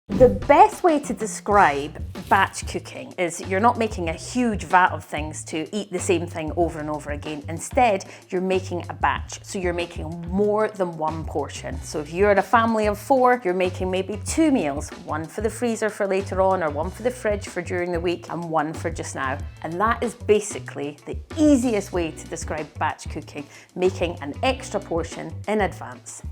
The best way to describe batch cooking is you're not making a huge vat of things to eat the same thing over and over again. Instead, you're making a batch. So you're making more than one portion. So if you're a family of 4, you're making maybe 2 meals, one for the freezer for later on, or one for the fridge for during the week, and one for just now. And that is basically the easiest way to describe batch cooking, making an extra portion in advance.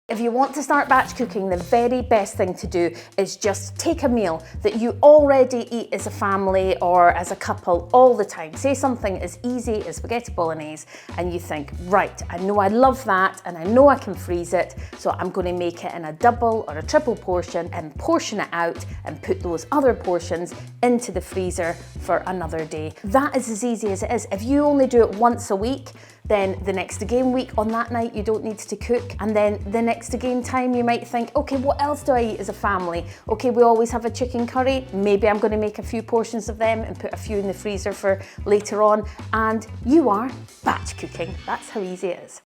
If you want to start batch cooking, the very best thing to do is just take a meal that you already eat as a family or as a couple all the time. Say something as easy as spaghetti bolognese and you think, right, I know I love that and I know I can freeze it, so I'm going to make it in a double or a triple portion and portion it out and put those other portions into the freezer for another day. That is as easy as it is. If you only do it once a week, then the next again week on that night you don't need to cook, and then the next again time you might think, okay, what else do I eat as a family? Okay, we always have a chicken curry, maybe I'm going to make a few portions of them and put a few in the freezer for later on, and you are batch cooking. That's how easy it is.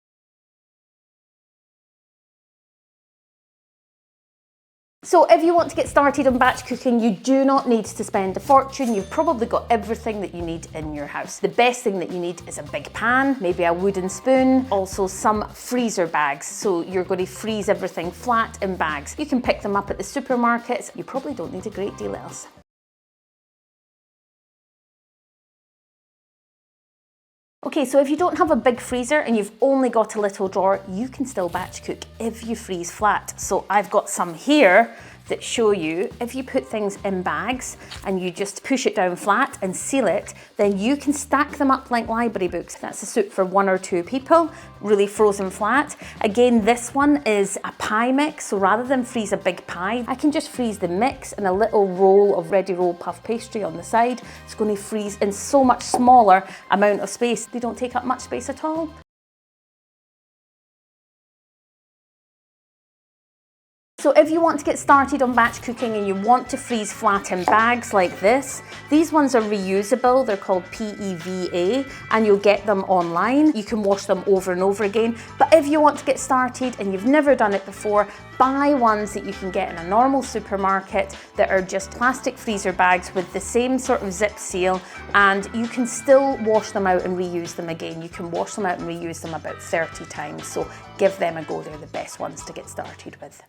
So if you want to get started on batch cooking, you do not need to spend a fortune. You've probably got everything that you need in your house. The best thing that you need is a big pan, maybe a wooden spoon, also some freezer bags. So you're going to freeze everything flat in bags. You can pick them up at the supermarkets. You probably don't need a great deal else. Okay, so if you don't have a big freezer and you've only got a little drawer, you can still batch cook if you freeze flat. So I've got some here that show you if you put things in bags and you just push it down flat and seal it, then you can stack them up like library books. That's a soup for 1 or 2 people, really frozen flat. Again, this one is a pie mix, so rather than freeze a big pie, I can just freeze the mix and a little roll of ready roll puff pastry on the side. It's going to freeze in so much smaller amount of space. They don't take up much space at all. So if you want to get started on batch cooking and you want to freeze flat in bags like this, these ones are reusable. They're called PEVA and you'll get them online. You can wash them over and over again. But if you want to get started and you've never done it before, buy ones that you can get in a normal supermarket that are just plastic freezer bags with the same sort of zip seal, and you can still wash them out and reuse them again. You can wash them out and reuse them about 30 times. So give them a go. They're the best ones to get started with.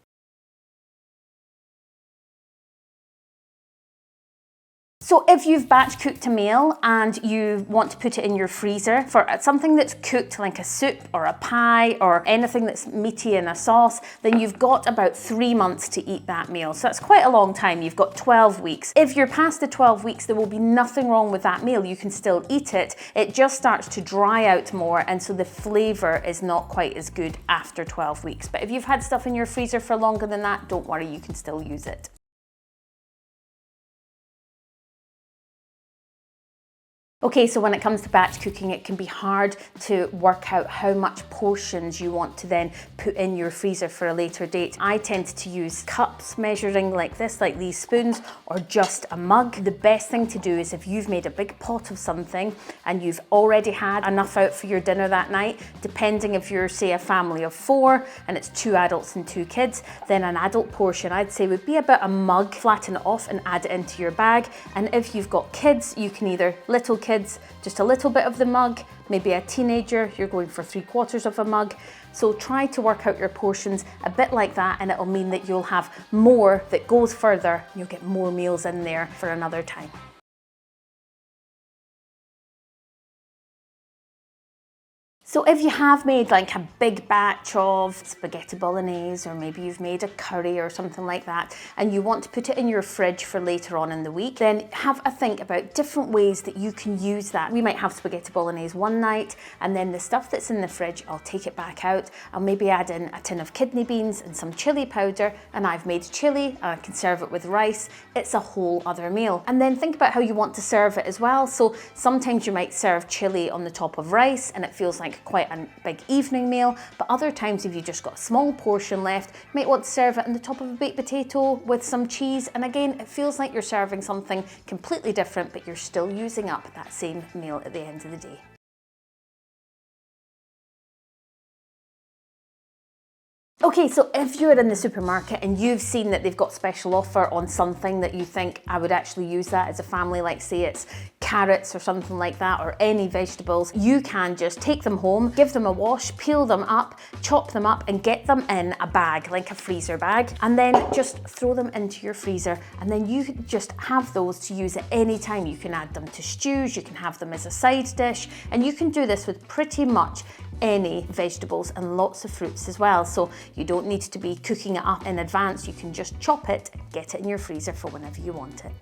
So if you've batch cooked a meal and you want to put it in your freezer for something that's cooked like a soup or a pie or anything that's meaty in a sauce, then you've got about 3 months to eat that meal. So that's quite a long time. You've got 12 weeks. If you're past the 12 weeks, there will be nothing wrong with that meal. You can still eat it. It just starts to dry out more, and so the flavour is not quite as good after 12 weeks. But if you've had stuff in your freezer for longer than that, don't worry, you can still use it. Okay, so when it comes to batch cooking, it can be hard to work out how much portions you want to then put in your freezer for a later date. I tend to use cups measuring like this, like these spoons, or just a mug. The best thing to do is if you've made a big pot of something and you've already had enough out for your dinner that night, depending if you're, say, a family of 4 and it's 2 adults and 2 kids, then an adult portion I'd say would be about a mug. Flatten it off and add it into your bag. And if you've got kids, you can either little kids, just a little bit of the mug, maybe a teenager, you're going for 3/4 of a mug. So try to work out your portions a bit like that, and it'll mean that you'll have more that goes further. You'll get more meals in there for another time. So if you have made like a big batch of spaghetti bolognese, or maybe you've made a curry or something like that, and you want to put it in your fridge for later on in the week, then have a think about different ways that you can use that. We might have spaghetti bolognese one night, and then the stuff that's in the fridge, I'll take it back out. I'll maybe add in a tin of kidney beans and some chili powder, and I've made chili, I can serve it with rice. It's a whole other meal. And then think about how you want to serve it as well. So sometimes you might serve chili on the top of rice and it feels like quite a big evening meal, but other times if you've just got a small portion left, you might want to serve it on the top of a baked potato with some cheese, and again it feels like you're serving something completely different, but you're still using up that same meal at the end of the day. Okay, so if you're in the supermarket and you've seen that they've got special offer on something that you think I would actually use that as a family, like say it's carrots or something like that, or any vegetables, you can just take them home, give them a wash, peel them up, chop them up and get them in a bag, like a freezer bag, and then just throw them into your freezer, and then you just have those to use at any time. You can add them to stews, you can have them as a side dish, and you can do this with pretty much any vegetables and lots of fruits as well. So you don't need to be cooking it up in advance. You can just chop it, get it in your freezer for whenever you want it.